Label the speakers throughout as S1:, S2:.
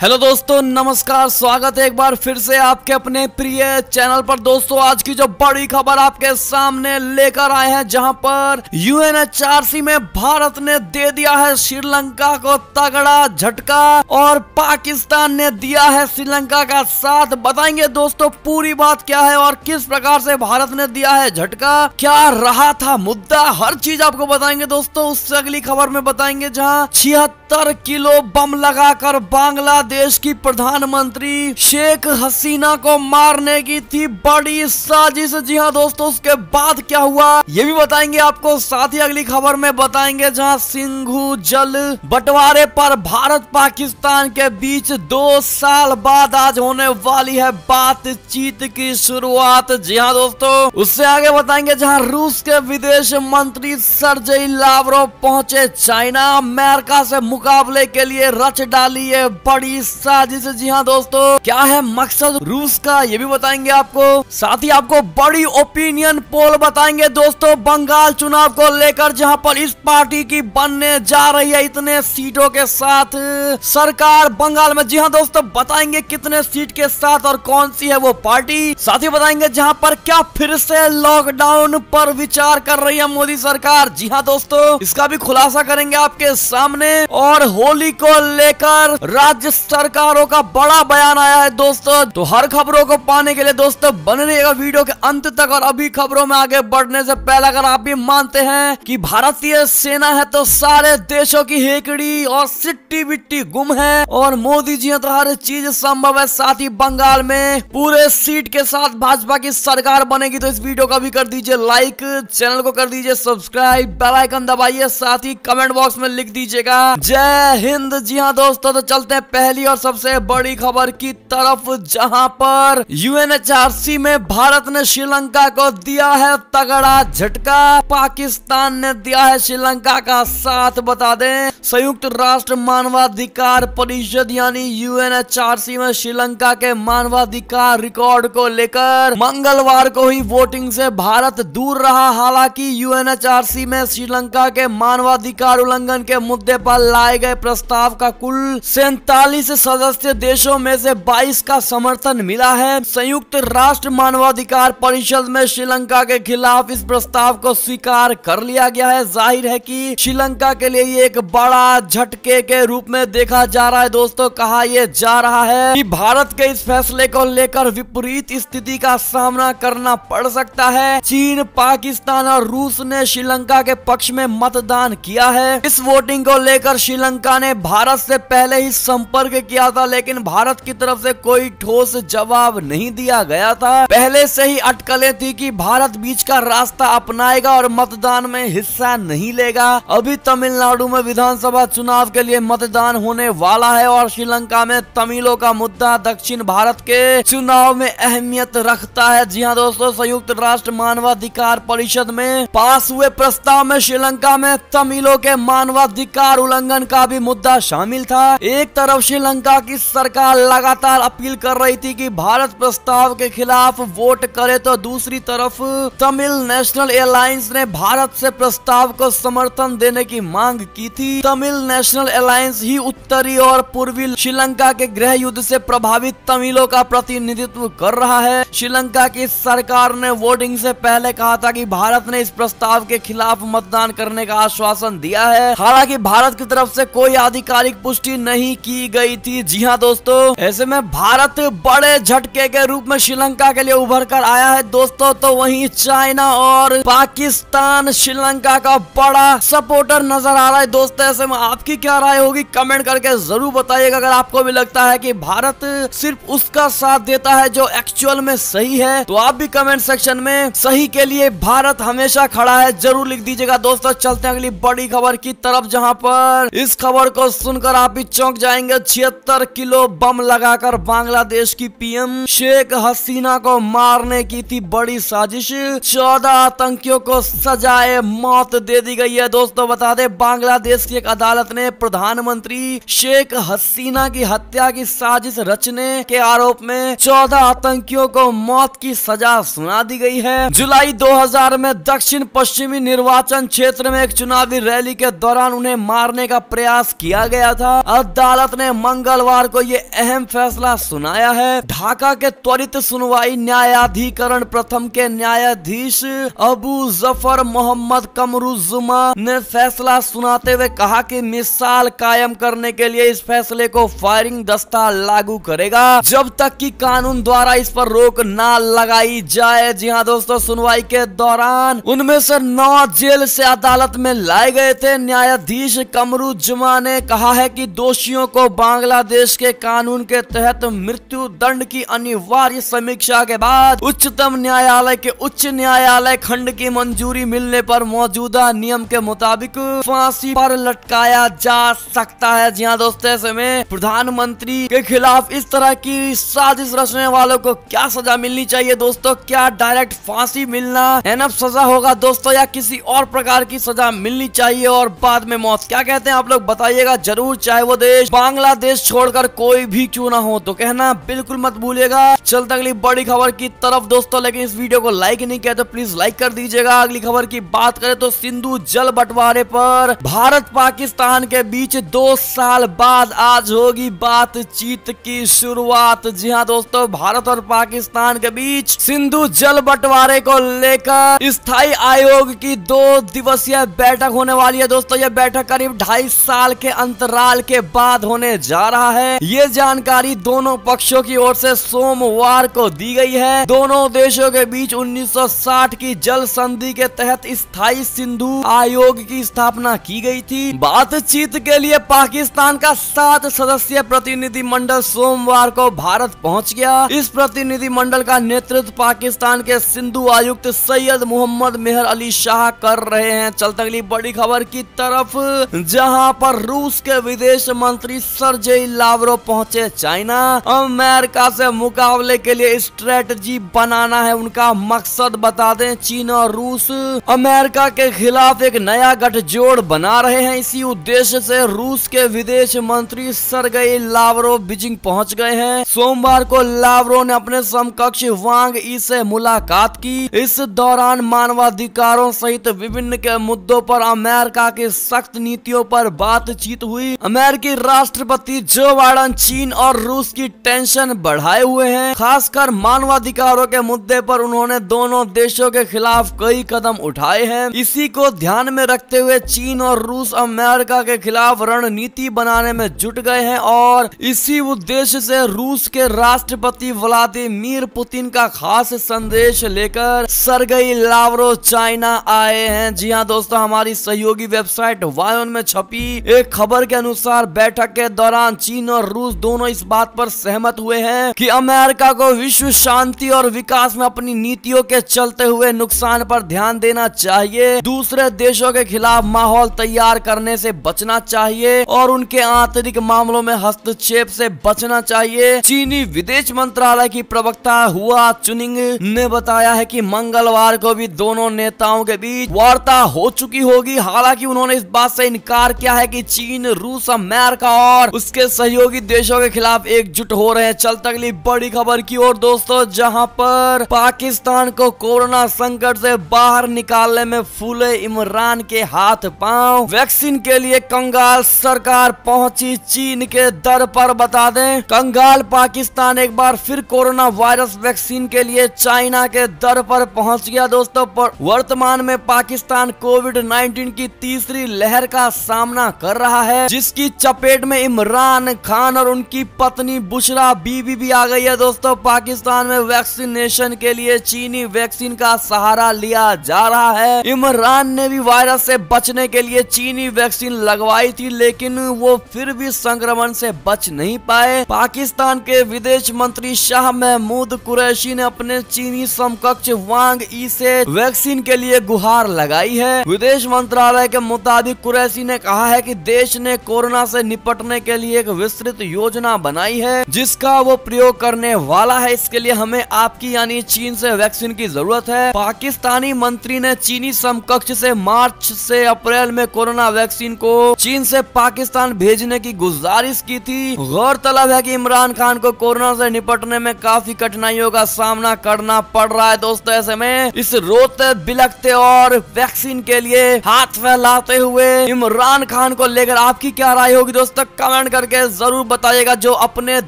S1: Hello दोस्तों, नमस्कार। स्वागत है एक बार फिर से आपके अपने प्रिय चैनल पर। दोस्तों, आज की जो बड़ी खबर आपके सामने लेकर आए हैं, जहां पर UNHRC में भारत ने दे दिया है श्रीलंका को तगड़ा झटका और पाकिस्तान ने दिया है श्रीलंका का साथ। बताएंगे दोस्तों पूरी बात क्या है और किस प्रकार से भारत ने दिया है झटका, क्या रहा था मुद्दा, हर चीज आपको बताएंगे दोस्तों। उससे अगली खबर में बताएंगे जहां 76 किलो बम लगाकर बांग्लादेश की प्रधानमंत्री शेख हसीना को मारने की थी बड़ी साजिश। जी हाँ दोस्तों, उसके बाद क्या हुआ ये भी बताएंगे आपको। साथ ही अगली खबर में बताएंगे जहां सिंघू जल बंटवारे पर भारत पाकिस्तान के बीच 2 साल बाद आज होने वाली है बातचीत की शुरुआत। जी हाँ दोस्तों, उससे आगे बताएंगे जहां रूस के विदेश मंत्री सर्जेई लावरोव पहुंचे चाइना, अमेरिका से मुकाबले के लिए रच डाली है बड़ी साजिश। जी हाँ दोस्तों, क्या है मकसद रूस का ये भी बताएंगे आपको। साथ ही आपको बड़ी ओपिनियन पोल बताएंगे दोस्तों बंगाल चुनाव को लेकर, जहां पर इस पार्टी की बनने जा रही है इतने सीटों के साथ सरकार बंगाल में। जी हाँ दोस्तों, बताएंगे कितने सीट के साथ और कौन सी है वो पार्टी। साथ ही बताएंगे जहां पर क्या फिर से लॉकडाउन पर विचार कर रही है मोदी सरकार। जी हाँ दोस्तों, इसका भी खुलासा करेंगे आपके सामने। और होली को लेकर राज्य सरकारों का बड़ा बयान आया है दोस्तों। तो हर खबरों को पाने के लिए दोस्तों बने रहिएगा वीडियो के अंत तक। और अभी खबरों में आगे बढ़ने से पहले अगर आप भी मानते हैं कि भारतीय सेना है तो सारे देशों की हेकड़ी और सिट्टी बिट्टी गुम है और मोदी जी तो हर चीज संभव है। साथ ही बंगाल में पूरे सीट के साथ भाजपा की सरकार बनेगी। तो इस वीडियो का भी कर दीजिए लाइक, चैनल को कर दीजिए सब्सक्राइब, बेल आइकन दबाइए, साथ ही कमेंट बॉक्स में लिख दीजिएगा जय हिंद। जी हाँ दोस्तों, तो चलते हैं पहली और सबसे बड़ी खबर की तरफ, जहां पर UNHRC में भारत ने श्रीलंका को दिया है तगड़ा झटका, पाकिस्तान ने दिया है श्रीलंका का साथ। बता दें संयुक्त राष्ट्र मानवाधिकार परिषद यानी UNHRC में श्रीलंका के मानवाधिकार रिकॉर्ड को लेकर मंगलवार को ही वोटिंग से भारत दूर रहा। हालांकि UNHRC में श्रीलंका के मानवाधिकार उल्लंघन के मुद्दे पर लाए गए प्रस्ताव का कुल 47 सदस्य देशों में से 22 का समर्थन मिला है। संयुक्त राष्ट्र मानवाधिकार परिषद में श्रीलंका के खिलाफ इस प्रस्ताव को स्वीकार कर लिया गया है। जाहिर है कि श्रीलंका के लिए ये एक बड़ा झटके के रूप में देखा जा रहा है दोस्तों। कहा यह जा रहा है कि भारत के इस फैसले को लेकर विपरीत स्थिति का सामना करना पड़ सकता है। चीन, पाकिस्तान और रूस ने श्रीलंका के पक्ष में मतदान किया है। इस वोटिंग को लेकर श्रीलंका ने भारत से पहले ही संपर्क किया था, लेकिन भारत की तरफ से कोई ठोस जवाब नहीं दिया गया था। पहले से ही अटकलें थी कि भारत बीच का रास्ता अपनाएगा और मतदान में हिस्सा नहीं लेगा। अभी तमिलनाडु में विधानसभा चुनाव के लिए मतदान होने वाला है और श्रीलंका में तमिलों का मुद्दा दक्षिण भारत के चुनाव में अहमियत रखता है। जी हाँ दोस्तों, संयुक्त राष्ट्र मानवाधिकार परिषद में पास हुए प्रस्ताव में श्रीलंका में तमिलों के मानवाधिकार उल्लंघन का भी मुद्दा शामिल था। एक तरफ श्रीलंका की सरकार लगातार अपील कर रही थी कि भारत प्रस्ताव के खिलाफ वोट करे, तो दूसरी तरफ तमिल नेशनल अलायंस ने भारत से प्रस्ताव को समर्थन देने की मांग की थी। तमिल नेशनल अलायंस ही उत्तरी और पूर्वी श्रीलंका के गृह युद्ध से प्रभावित तमिलों का प्रतिनिधित्व कर रहा है। श्रीलंका की सरकार ने वोटिंग से पहले कहा था कि भारत ने इस प्रस्ताव के खिलाफ मतदान करने का आश्वासन दिया है। हालांकि भारत की तरफ से कोई आधिकारिक पुष्टि नहीं की गई थी। जी हाँ दोस्तों, ऐसे में भारत बड़े झटके के रूप में श्रीलंका के लिए उभर कर आया है दोस्तों। तो वहीं चाइना और पाकिस्तान श्रीलंका का बड़ा सपोर्टर नजर आ रहा है दोस्तों। ऐसे में आपकी क्या राय होगी कमेंट करके जरूर बताइएगा। अगर आपको भी लगता है कि भारत सिर्फ उसका साथ देता है जो एक्चुअल में सही है, तो आप भी कमेंट सेक्शन में सही के लिए भारत हमेशा खड़ा है जरूर लिख दीजिएगा दोस्तों। चलते हैं अगली बड़ी खबर की तरफ, जहां पर इस खबर को सुनकर आप भी चौंक जाएंगे। 76 किलो बम लगाकर बांग्लादेश की PM शेख हसीना को मारने की थी बड़ी साजिश, 14 आतंकियों को सजाए मौत दे दी गई है दोस्तों। बता दें बांग्लादेश की एक अदालत ने प्रधानमंत्री शेख हसीना की हत्या की साजिश रचने के आरोप में 14 आतंकियों को मौत की सजा सुना दी गई है। जुलाई 2000 में दक्षिण पश्चिमी निर्वाचन क्षेत्र में एक चुनावी रैली के दौरान उन्हें मारने का प्रयास किया गया था। अदालत ने मंगलवार को ये अहम फैसला सुनाया है। ढाका के त्वरित सुनवाई न्यायाधिकरण प्रथम के न्यायाधीश अबू जफर मोहम्मद कमरुज्जुमा ने फैसला सुनाते हुए कहा कि मिसाल कायम करने के लिए इस फैसले को फायरिंग दस्ता लागू करेगा जब तक कि कानून द्वारा इस पर रोक ना लगाई जाए। जी हाँ दोस्तों, सुनवाई के दौरान उनमें से 9 जेल से अदालत में लाए गए थे। न्यायाधीश कमरुज्जुमा ने कहा है कि दोषियों को बांग्लादेश के कानून के तहत मृत्यु दंड की अनिवार्य समीक्षा के बाद उच्चतम न्यायालय के उच्च न्यायालय खंड की मंजूरी मिलने पर मौजूदा नियम के मुताबिक फांसी पर लटकाया जा सकता है। जी हाँ दोस्तों, ऐसे में प्रधानमंत्री के खिलाफ इस तरह की साजिश रचने वालों को क्या सजा मिलनी चाहिए दोस्तों? क्या डायरेक्ट फांसी मिलना एनफ सजा होगा दोस्तों, या किसी और प्रकार की सजा मिलनी चाहिए और बाद में मौत? क्या कहते हैं आप लोग बताइएगा जरूर, चाहे वो देश बांग्लादेश छोड़कर कोई भी क्यों ना हो। तो कहना बिल्कुल मत भूलिएगा। चलते अगली बड़ी खबर की तरफ दोस्तों, लेकिन इस वीडियो को लाइक नहीं किया तो प्लीज लाइक कर दीजिएगा। अगली खबर की बात करें तो सिंधु जल बंटवारे पर भारत पाकिस्तान के बीच 2 साल बाद आज होगी बातचीत की शुरुआत। जी हाँ दोस्तों, भारत और पाकिस्तान के बीच सिंधु जल बंटवारे को लेकर स्थायी आयोग की 2 दिवसीय बैठक होने वाली है दोस्तों। यह बैठक करीब 2.5 साल के अंतराल के बाद होने जा रहा है। ये जानकारी दोनों पक्षों की ओर से सोमवार को दी गई है। दोनों देशों के बीच 1960 की जल संधि के तहत स्थायी सिंधु आयोग की स्थापना की गई थी। बातचीत के लिए पाकिस्तान का 7 सदस्यीय प्रतिनिधि मंडल सोमवार को भारत पहुंच गया। इस प्रतिनिधि मंडल का नेतृत्व पाकिस्तान के सिंधु आयुक्त सैयद मोहम्मद मेहर अली शाह कर रहे हैं। चलते अगली बड़ी खबर की तरफ, जहां पर रूस के विदेश मंत्री सर्जेई लावरोव पहुंचे चाइना। अमेरिका से मुकाबले के लिए स्ट्रेटजी बनाना है उनका मकसद। बता दें, चीन और रूस अमेरिका के खिलाफ एक नया गठजोड़ बना रहे हैं। इसी उद्देश्य से रूस के विदेश मंत्री सर्गेई लावरोव बीजिंग पहुंच गए हैं। सोमवार को लावरोव ने अपने समकक्ष वांग ई से मुलाकात की। इस दौरान मानवाधिकारों सहित विभिन्न के मुद्दों पर अमेरिका की सख्त नीतियों पर बातचीत हुई। अमेरिकी राष्ट्रपति जो बाइडेन चीन और रूस की टेंशन बढ़ाए हुए हैं। खासकर मानवाधिकारों के मुद्दे पर उन्होंने दोनों देशों के खिलाफ कई कदम उठाए हैं। इसी को ध्यान में रखते हुए चीन और रूस अमेरिका के खिलाफ रणनीति बनाने में जुट गए हैं और इसी उद्देश्य से रूस के राष्ट्रपति व्लादिमीर पुतिन का खास संदेश लेकर सर्गेई लावरोव चाइना आए हैं। जी हाँ दोस्तों, हमारी सहयोगी वेबसाइट वायोन में छपी एक खबर के अनुसार बैठक के दौरान चीन और रूस दोनों इस बात पर सहमत हुए हैं कि अमेरिका को विश्व शांति और विकास में अपनी नीतियों के चलते हुए नुकसान पर ध्यान देना चाहिए, दूसरे देशों के खिलाफ माहौल तैयार करने से बचना चाहिए और उनके आंतरिक मामलों में हस्तक्षेप से बचना चाहिए। चीनी विदेश मंत्रालय की प्रवक्ता हुआ चुनिंग ने बताया है कि मंगलवार को भी दोनों नेताओं के बीच वार्ता हो चुकी होगी। हालांकि उन्होंने इस बात से इनकार किया है कि चीन, रूस, अमेरिका और उसके सहयोगी देशों के खिलाफ एकजुट हो रहे हैं। चलते अगली बड़ी खबर की ओर दोस्तों, जहां पर पाकिस्तान को कोरोना संकट से बाहर निकालने में फूले इमरान के हाथ पांव। वैक्सीन के लिए कंगाल सरकार पहुंची चीन के दर पर। बता दें, कंगाल पाकिस्तान एक बार फिर कोरोना वायरस वैक्सीन के लिए चाइना के दर पर पहुंच गया दोस्तों। वर्तमान में पाकिस्तान कोविड-19 की तीसरी लहर का सामना कर रहा है, जिसकी चपेट में इमरान खान और उनकी पत्नी बुशरा बीबी भी आ गई है दोस्तों। पाकिस्तान में वैक्सीनेशन के लिए चीनी वैक्सीन का सहारा लिया जा रहा है। इमरान ने भी वायरस से बचने के लिए चीनी वैक्सीन लगवाई थी, लेकिन वो फिर भी संक्रमण से बच नहीं पाए। पाकिस्तान के विदेश मंत्री शाह महमूद कुरैशी ने अपने चीनी समकक्ष वांग ई से वैक्सीन के लिए गुहार लगाई है। विदेश मंत्रालय के मुताबिक कुरैशी ने कहा है कि देश ने कोरोना से निपटने के लिए एक विस्तृत योजना बनाई है, जिसका वो प्रयोग करने वाला है। इसके लिए हमें आपकी यानी चीन से वैक्सीन की जरूरत है। पाकिस्तानी मंत्री ने चीनी समकक्ष से मार्च से अप्रैल में कोरोना वैक्सीन को चीन से पाकिस्तान भेजने की गुजारिश की थी। गौरतलब है कि इमरान खान को कोरोना से निपटने में काफी कठिनाइयों का सामना करना पड़ रहा है दोस्तों। ऐसे में इस रोते बिलखते और वैक्सीन के लिए हाथ फैलाते हुए इमरान खान को लेकर आपकी क्या राय होगी दोस्तों? कमेंट कर करके जरूर बताइएगा। जो अपने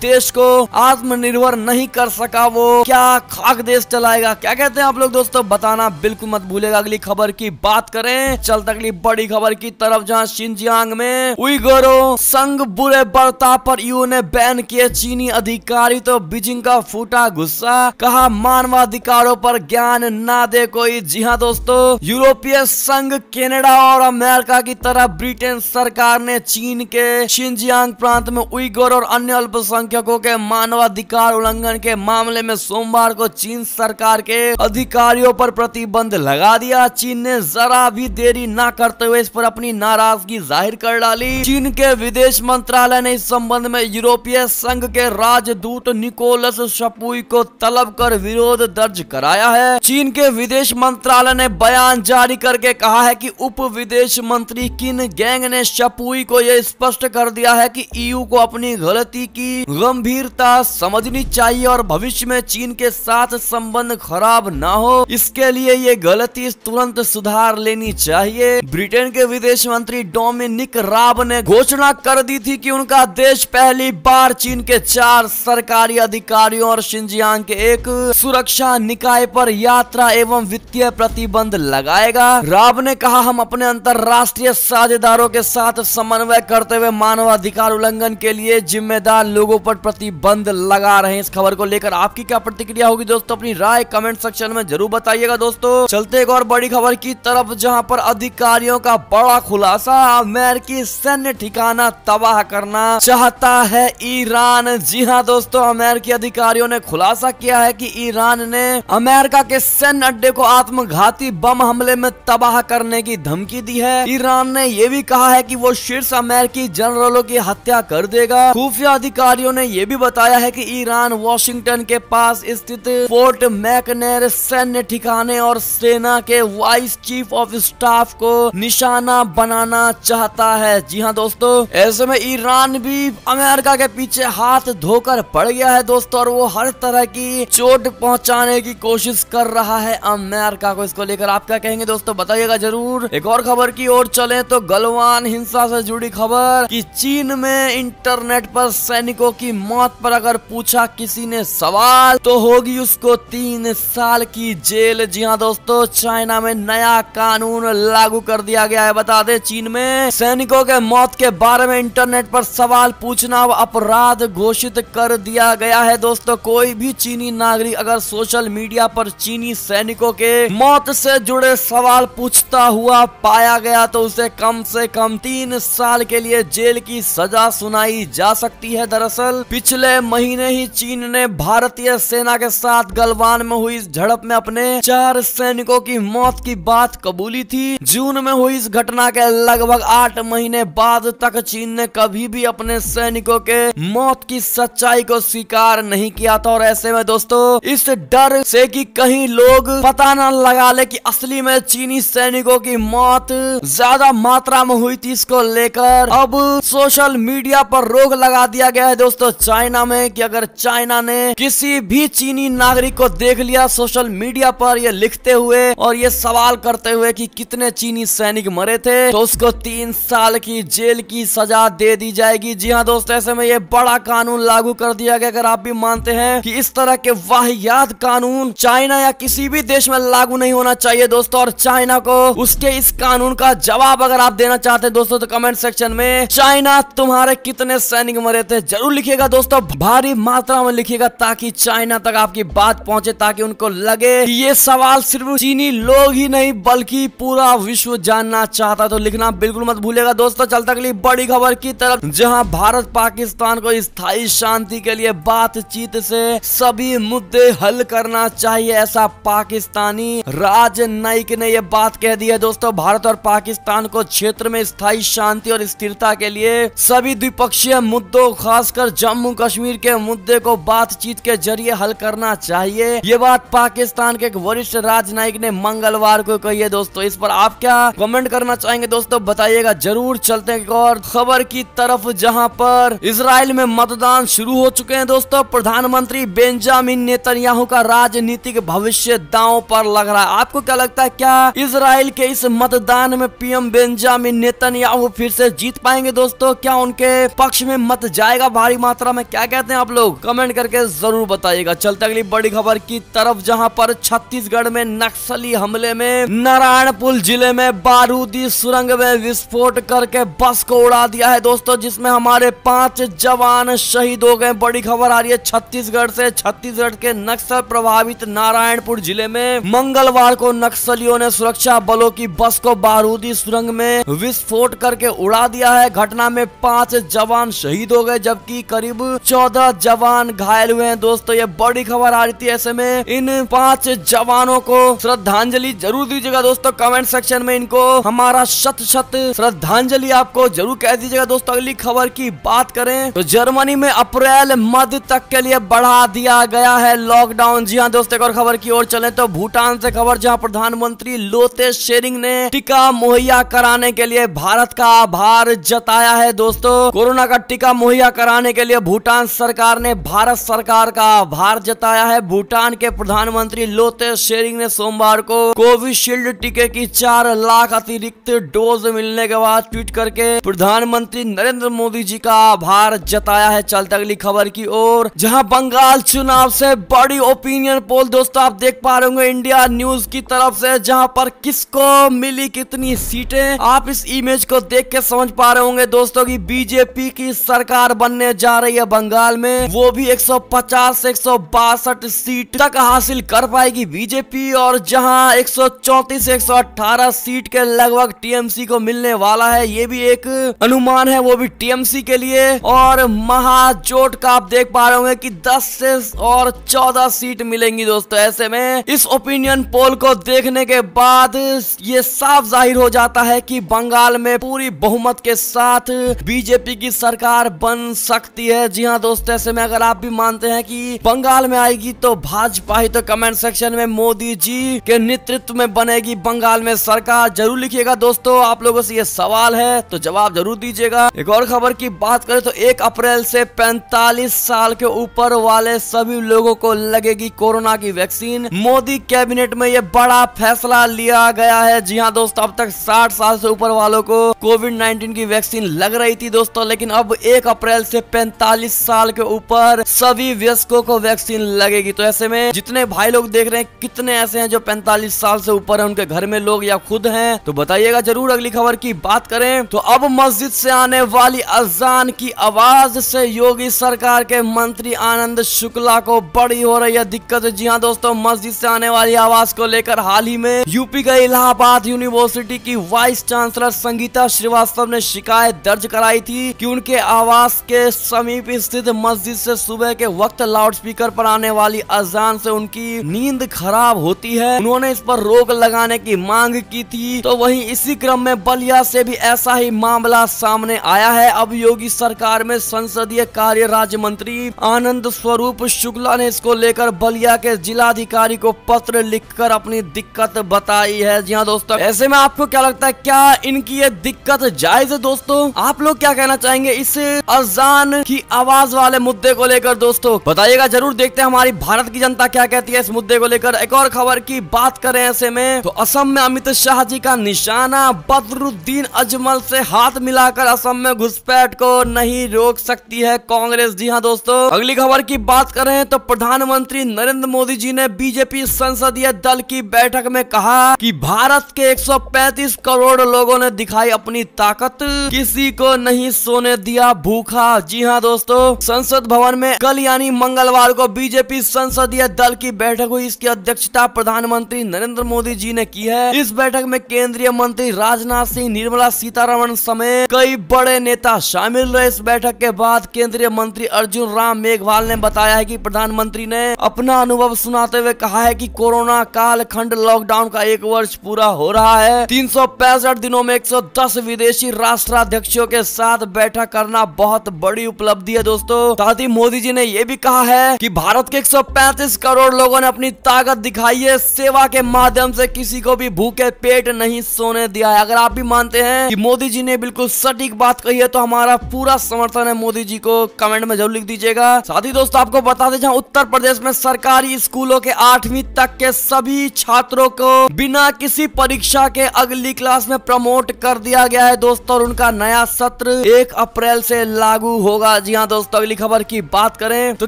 S1: देश को आत्मनिर्भर नहीं कर सका वो क्या खाक देश चलाएगा? क्या कहते हैं आप लोग दोस्तों, बताना बिल्कुल मत भूलेगा। अगली खबर की बात करें, चलते अगली बड़ी खबर की तरफ, जहां शिनजियांग में उइगुरों संग बुरे बर्ताव पर यूएन ने बैन किए चीनी अधिकारी, तो बीजिंग का फूटा गुस्सा, कहा मानवाधिकारों पर ज्ञान ना दे कोई। जी हाँ दोस्तों, यूरोपीय संघ, कनाडा और अमेरिका की तरह ब्रिटेन सरकार ने चीन के शिनजियांग प्रांत में उइगुर और अन्य अल्पसंख्यकों के मानवाधिकार उल्लंघन के मामले में सोमवार को चीन सरकार के अधिकारियों पर प्रतिबंध लगा दिया। चीन ने जरा भी देरी न करते हुए इस पर अपनी नाराजगी जाहिर कर डाली। चीन के विदेश मंत्रालय ने इस संबंध में यूरोपीय संघ के राजदूत निकोलस शपुई को तलब कर विरोध दर्ज कराया है। चीन के विदेश मंत्रालय ने बयान जारी करके कहा है कि उप विदेश मंत्री किन गैंग ने शपुई को यह स्पष्ट कर दिया है कि ईयू को अपनी गलती की गंभीरता समझनी चाहिए और भविष्य में चीन के साथ संबंध खराब ना हो, इसके लिए ये गलती तुरंत सुधार लेनी चाहिए। ब्रिटेन के विदेश मंत्री डोमिनिक राब ने घोषणा कर दी थी कि उनका देश पहली बार चीन के 4 सरकारी अधिकारियों और शिनजियांग के एक सुरक्षा निकाय पर यात्रा एवं वित्तीय प्रतिबंध लगाएगा। राब ने कहा, हम अपने अंतरराष्ट्रीय साझेदारों के साथ समन्वय करते हुए मानवाधिकार उल्लंघन के लिए जिम्मेदार लोगों पर प्रतिबंध लगा रहे हैं। इस खबर को लेकर आपकी क्या प्रतिक्रिया होगी दोस्तों, अपनी राय कमेंट सेक्शन में जरूर बताइएगा दोस्तों। चलते एक और बड़ी खबर की तरफ, जहां पर अधिकारियों का बड़ा खुलासा, अमेरिकी सैन्य ठिकाना तबाह करना चाहता है ईरान। जी हां दोस्तों, अमेरिकी अधिकारियों ने खुलासा किया है कि ईरान ने अमेरिका के सैन्य अड्डे को आत्मघाती बम हमले में तबाह करने की धमकी दी है। ईरान ने यह भी कहा है कि वो शीर्ष अमेरिकी जनरलों की हत्या कर देगा। खुफिया अधिकारियों ने यह भी बताया है कि ईरान वाशिंगटन के पास स्थित फोर्ट मैकनेर सैन्य ठिकाने और सेना के वाइस चीफ ऑफ स्टाफ को निशाना बनाना चाहता है। जी हाँ दोस्तों, ऐसे में ईरान भी अमेरिका के पीछे हाथ धोकर पड़ गया है दोस्तों, और वो हर तरह की चोट पहुंचाने की कोशिश कर रहा है अमेरिका को। इसको लेकर आप क्या कहेंगे दोस्तों, बताइएगा जरूर। एक और खबर की ओर चलें तो गलवान हिंसा से जुड़ी खबर कि चीन में इंटरनेट पर सैनिकों की मौत पर अगर पूछा किसी ने सवाल तो होगी उसको 3 साल की जेल। जी हाँ दोस्तों, चाइना में नया कानून लागू कर दिया गया है। बता दें, चीन में सैनिकों के मौत के बारे में इंटरनेट पर सवाल पूछना अपराध घोषित कर दिया गया है दोस्तों। कोई भी चीनी नागरिक अगर सोशल मीडिया पर चीनी सैनिकों के मौत से जुड़े सवाल पूछता हुआ पाया गया तो उसे कम से कम 3 साल के लिए जेल की सजा सुनाई जा सकती है। दरअसल पिछले महीने ही चीन ने भारतीय सेना के साथ गलवान में हुई इस झड़प में अपने 4 सैनिकों की मौत की बात कबूली थी। जून में हुई इस घटना के लगभग 8 महीने बाद तक चीन ने कभी भी अपने सैनिकों के मौत की सच्चाई को स्वीकार नहीं किया था। और ऐसे में दोस्तों, इस डर से कि कहीं लोग पता न लगा ले कि असली में चीनी सैनिकों की मौत ज्यादा मात्रा में हुई थी, इसको लेकर अब सोशल मीडिया पर रोक लगा दिया गया है दोस्तों चाइना में, कि अगर चाइना ने किसी भी चीनी नागरिक को देख लिया सोशल मीडिया पर ये लिखते हुए और ये सवाल करते हुए कि कितने चीनी सैनिक मरे थे, तो उसको 3 साल की जेल की सजा दे दी जाएगी। जी हाँ दोस्तों, ऐसे में ये बड़ा कानून लागू कर दिया गया। अगर आप भी मानते हैं कि इस तरह के वाहियात कानून चाइना या किसी भी देश में लागू नहीं होना चाहिए दोस्तों, और चाइना को उसके इस कानून का जवाब अगर आप देना चाहते हैं दोस्तों, तो कमेंट सेक्शन में चाइना तुम्हारे कितने सैनिक मरे थे जरूर लिखिएगा दोस्तों, भारी मात्रा में लिखिएगा, ताकि चाइना तक आपकी बात पहुंचे, ताकि उनको लगे कि ये सवाल सिर्फ चीनी लोग ही नहीं बल्कि पूरा विश्व जानना चाहता। तो लिखना बिल्कुल मत भूलिएगा दोस्तों। चलता अगली बड़ी खबर की तरफ, जहां भारत पाकिस्तान को स्थायी शांति के लिए बातचीत से सभी मुद्दे हल करना चाहिए, ऐसा पाकिस्तानी राजनयिक ने यह बात कह दी है दोस्तों। भारत और पाकिस्तान को क्षेत्र में स्थायी शांति और स्थिरता के लिए सभी द्विपक्षीय मुद्दों, खासकर जम्मू कश्मीर के मुद्दे को बातचीत के जरिए हल करना चाहिए। ये बात पाकिस्तान के एक वरिष्ठ राजनयिक ने मंगलवार को कही है दोस्तों। इस पर आप क्या कमेंट करना चाहेंगे दोस्तों, बताइएगा जरूर। चलते हैं एक और खबर की तरफ, जहां पर इजराइल में मतदान शुरू हो चुके हैं दोस्तों। प्रधानमंत्री बेंजामिन नेतन्याहू का राजनीतिक भविष्य दांव पर लग रहा है। आपको क्या लगता है, क्या इजराइल के इस मतदान में पीएम बेंजामिन नेतन्याहू फिर से जीत पाएंगे दोस्तों? क्या लॉकडाउन के पक्ष में मत जाएगा भारी मात्रा में? क्या कहते हैं आप लोग? कमेंट करके जरूर बताइएगा। चलते अगली बड़ी खबर की तरफ, जहां पर छत्तीसगढ़ में नक्सली हमले में नारायणपुर जिले में बारूदी सुरंग में विस्फोट करके बस को उड़ा दिया है दोस्तों, जिसमें हमारे 5 जवान शहीद हो गए। बड़ी खबर आ रही है छत्तीसगढ़ से। छत्तीसगढ़ के नक्सल प्रभावित नारायणपुर जिले में मंगलवार को नक्सलियों ने सुरक्षा बलों की बस को बारूदी सुरंग में विस्फोट करके उड़ा दिया है। घटना में 5 जवान शहीद हो गए, जबकि करीब 14 जवान घायल हुए हैं दोस्तों। ये बड़ी खबर आ रही थी। ऐसे में इन 5 जवानों को श्रद्धांजलि जरूर दीजिएगा दोस्तों। कमेंट सेक्शन में इनको हमारा शत शत श्रद्धांजलि आपको जरूर कह दीजिएगा दोस्तों। अगली खबर की बात करें तो जर्मनी में अप्रैल मध्य तक के लिए बढ़ा दिया गया है लॉकडाउन। जी हाँ दोस्तों, एक और खबर की ओर चले तो भूटान से खबर, जहां प्रधानमंत्री लोते शेरिंग ने टीका मुहैया कराने के लिए भारत का आभार जताया है दोस्तों। कोरोना का टीका मुहैया कराने के लिए भूटान सरकार ने भारत सरकार का आभार जताया है। भूटान के प्रधानमंत्री लोते शेरिंग ने सोमवार को कोविशील्ड टीके की 4 लाख अतिरिक्त डोज मिलने के बाद ट्वीट करके प्रधानमंत्री नरेंद्र मोदी जी का आभार जताया है। चलते अगली खबर की ओर, जहां बंगाल चुनाव से बड़ी ओपिनियन पोल दोस्तों आप देख पा रहे होंगे इंडिया न्यूज की तरफ से, जहां पर किसको मिली कितनी सीटें आप इस इमेज को देख के समझ पा रहे होंगे दोस्तों कि बीजेपी की सरकार बनने जा रही है बंगाल में। वो भी 150 से 162 सीट तक हासिल कर पाएगी बीजेपी, और जहां 134 से 118 सीट के लगभग टीएमसी को मिलने वाला है। ये भी एक अनुमान है, वो भी टीएमसी के लिए। और महाजोट का आप देख पा रहे होंगे कि 10 से और 14 सीट मिलेंगी दोस्तों। ऐसे में इस ओपिनियन पोल को देखने के बाद ये साफ जाहिर हो जाता है कि बंगाल में पूरी बहुमत के साथ बीजेपी की सरकार बन सकती है। जी हाँ दोस्तों, ऐसे में अगर आप भी मानते हैं कि बंगाल में आएगी तो भाजपा ही, तो कमेंट सेक्शन में मोदी जी के नेतृत्व में बनेगी बंगाल में सरकार जरूर लिखिएगा दोस्तों। आप लोगों से ये सवाल है तो जवाब जरूर दीजिएगा। एक और खबर की बात करें तो 1 अप्रैल से 45 साल के ऊपर वाले सभी लोगों को लगेगी कोरोना की वैक्सीन। मोदी कैबिनेट में ये बड़ा फैसला लिया गया है। जी हाँ दोस्तों, अब तक 60 साल से ऊपर वालों को कोविड-19 की वैक्सीन लग रही थी दोस्तों, लेकिन अब 1 अप्रैल से 45 साल के ऊपर सभी वयस्कों को वैक्सीन लगेगी। तो ऐसे में जितने भाई लोग देख रहे हैं, कितने ऐसे हैं जो 45 साल से ऊपर है, उनके घर में लोग या खुद हैं, तो बताइएगा जरूर। अगली खबर की बात करें तो अब मस्जिद से आने वाली अजान की आवाज से योगी सरकार के मंत्री आनंद शुक्ला को बड़ी हो रही है दिक्कत। जी हाँ दोस्तों, मस्जिद से आने वाली आवाज को लेकर हाल ही में यूपी के इलाहाबाद यूनिवर्सिटी की वाइस चांसलर संगीता श्रीवास्तव ने शिकायत दर्ज कराई थी कि उनके आवास के समीप स्थित मस्जिद से सुबह के वक्त लाउडस्पीकर पर आने वाली अजान से उनकी नींद खराब होती है। उन्होंने इस पर रोक लगाने की मांग की थी। तो वहीं इसी क्रम में बलिया से भी ऐसा ही मामला सामने आया है। अब योगी सरकार में संसदीय कार्य राज्य मंत्री आनंद स्वरूप शुक्ला ने इसको लेकर बलिया के जिलाधिकारी को पत्र लिखकर अपनी दिक्कत बताई है। जी हाँ दोस्तों, ऐसे में आपको क्या लगता है, क्या इनकी ये दिक्कत जायज है दोस्तों? आप लोग क्या कहना चाहेंगे इस अजान की आवाज वाले मुद्दे को लेकर दोस्तों? बताइएगा जरूर। देखते हैं हमारी भारत की जनता क्या कहती है इस मुद्दे को लेकर। एक और खबर की बात करें ऐसे में तो असम में अमित शाह जी का निशाना, बदरुद्दीन अजमल से हाथ मिलाकर असम में घुसपैठ को नहीं रोक सकती है कांग्रेस। जी हाँ दोस्तों, अगली खबर की बात करें तो प्रधानमंत्री नरेंद्र मोदी जी ने बीजेपी संसदीय दल की बैठक में कहा कि भारत के 135 करोड़ लोगों ने दिखाई अपनी ताकत, किसी को नहीं सोने दिया भूखा। जी हाँ दोस्तों, संसद भवन में कल यानी मंगलवार को बीजेपी संसदीय दल की बैठक हुई। इसकी अध्यक्षता प्रधानमंत्री नरेंद्र मोदी जी ने की है। इस बैठक में केंद्रीय मंत्री राजनाथ सिंह, निर्मला सीतारमण समेत कई बड़े नेता शामिल रहे। इस बैठक के बाद केंद्रीय मंत्री अर्जुन राम मेघवाल ने बताया है कि प्रधानमंत्री ने अपना अनुभव सुनाते हुए कहा है कि कोरोना कालखंड लॉकडाउन का 1 वर्ष पूरा हो रहा है। 365 दिनों में 110 विदेशी राष्ट्राध्यक्षों के साथ बैठक करना बहुत बड़ी उपलब्धि है दोस्तों। साथ ही मोदी जी ने यह भी कहा है कि भारत के 135 करोड़ लोगों ने अपनी ताकत दिखाई है, सेवा के माध्यम से किसी को भी भूखे पेट नहीं सोने दिया है। अगर आप भी मानते हैं कि मोदी जी ने बिल्कुल सटीक बात कही है तो हमारा पूरा समर्थन है मोदी जी को, कमेंट में जरूर लिख दीजिएगा। साथ ही दोस्तों आपको बता दें, जहां उत्तर प्रदेश में सरकारी स्कूलों के 8वीं तक के सभी छात्रों को बिना किसी परीक्षा के अगली क्लास में प्रमोट कर दिया गया है दोस्तों, और उनका नया सत्र 1 अप्रैल से लागू होगा। जी हाँ दोस्तों, अगली खबर की बात करें तो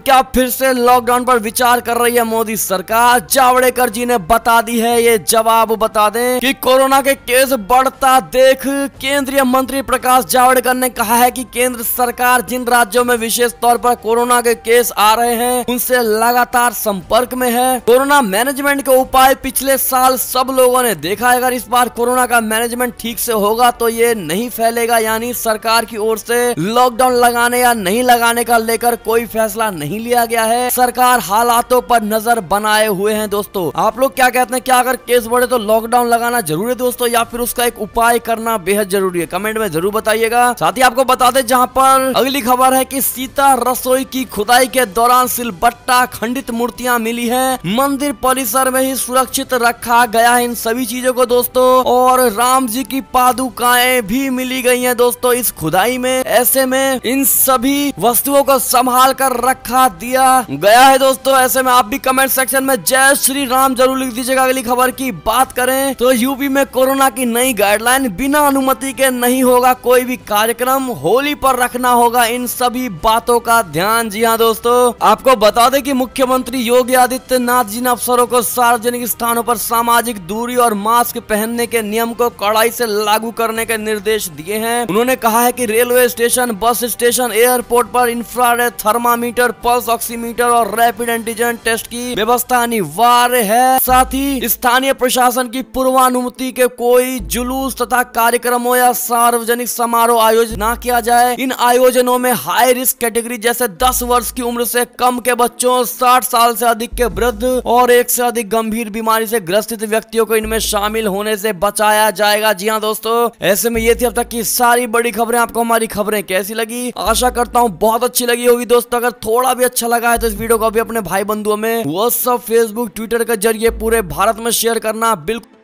S1: क्या फिर से लॉकडाउन पर विचार कर रही है मोदी सरकार? जावड़ेकर जी ने बता दी है ये जवाब। बता दें कि कोरोना के केस बढ़ता देख केंद्रीय मंत्री प्रकाश जावड़ेकर ने कहा है कि केंद्र सरकार जिन राज्यों में विशेष तौर पर कोरोना के केस आ रहे हैं उनसे लगातार संपर्क में है। कोरोना मैनेजमेंट के उपाय पिछले साल सब लोगों ने देखा है। अगर इस बार कोरोना का मैनेजमेंट ठीक से होगा तो ये नहीं फैलेगा, यानी सरकार की ओर से लॉकडाउन लगाने या नहीं लगाने का लेकर कोई फैसला नहीं लिया गया है। सरकार हालातों पर नजर बनाए हुए हैं। दोस्तों आप लोग क्या कहते हैं, क्या अगर केस बढ़े तो लॉकडाउन लगाना जरूरी है दोस्तों, या फिर उसका एक उपाय करना बेहद जरूरी है? कमेंट में जरूर बताइएगा। साथ ही आपको बता दें जहां पर अगली खबर है कि सीता रसोई की खुदाई के दौरान सिलबट्टा खंडित मूर्तियां मिली हैं। मंदिर परिसर में ही सुरक्षित रखा गया है इन सभी चीजों को दोस्तों, और राम जी की पादुकाएं भी मिली गई हैं दोस्तों इस खुदाई में। ऐसे में इन सभी वस्तुओं को संभाल कर रखा दिया गया है दोस्तों। ऐसे में आप भी कमेंट सेक्शन में जय श्री राम जरूर लिख दीजिएगा। अगली खबर की बात करें तो यूपी में कोरोना की नई गाइडलाइन, बिना अनुमति के नहीं होगा कोई भी कार्यक्रम, होली पर रखना होगा इन सभी बातों का ध्यान। जी हाँ दोस्तों, आपको बता दें कि मुख्यमंत्री योगी आदित्यनाथ जी ने अफसरों को सार्वजनिक स्थानों पर सामाजिक दूरी और मास्क पहनने के नियम को कड़ाई से लागू करने के निर्देश दिए हैं। उन्होंने कहा है कि railway station, bus station, airport पर इंफ्रारेड थर्मामीटर, पल्स ऑक्सीमीटर और रैपिड एंटीजन टेस्ट की व्यवस्था अनिवार्य है। साथ ही स्थानीय प्रशासन की पूर्वानुमति के कोई जुलूस तथा कार्यक्रमों या सार्वजनिक समारोह आयोजित न किया जाए। इन आयोजनों में हाई रिस्क कैटेगरी जैसे 10 वर्ष की उम्र से कम के बच्चों, 60 साल से अधिक के वृद्ध और 1 से अधिक गंभीर बीमारी से ग्रसित व्यक्तियों को इनमें शामिल होने से बचाया जाएगा। जी हाँ दोस्तों, ऐसे में ये थी अब तक की सारी बड़ी खबरें। आपको हमारी खबरें कैसी लगी? आशा करता हूँ बहुत अच्छी लगी होगी दोस्तों। अगर थोड़ा भी अच्छा लगा है तो इस वीडियो को भी अपने भाई बंधुओं में व्हाट्सएप, फेसबुक, ट्विटर के जरिए पूरे भारत में शेयर करना बिल्कुल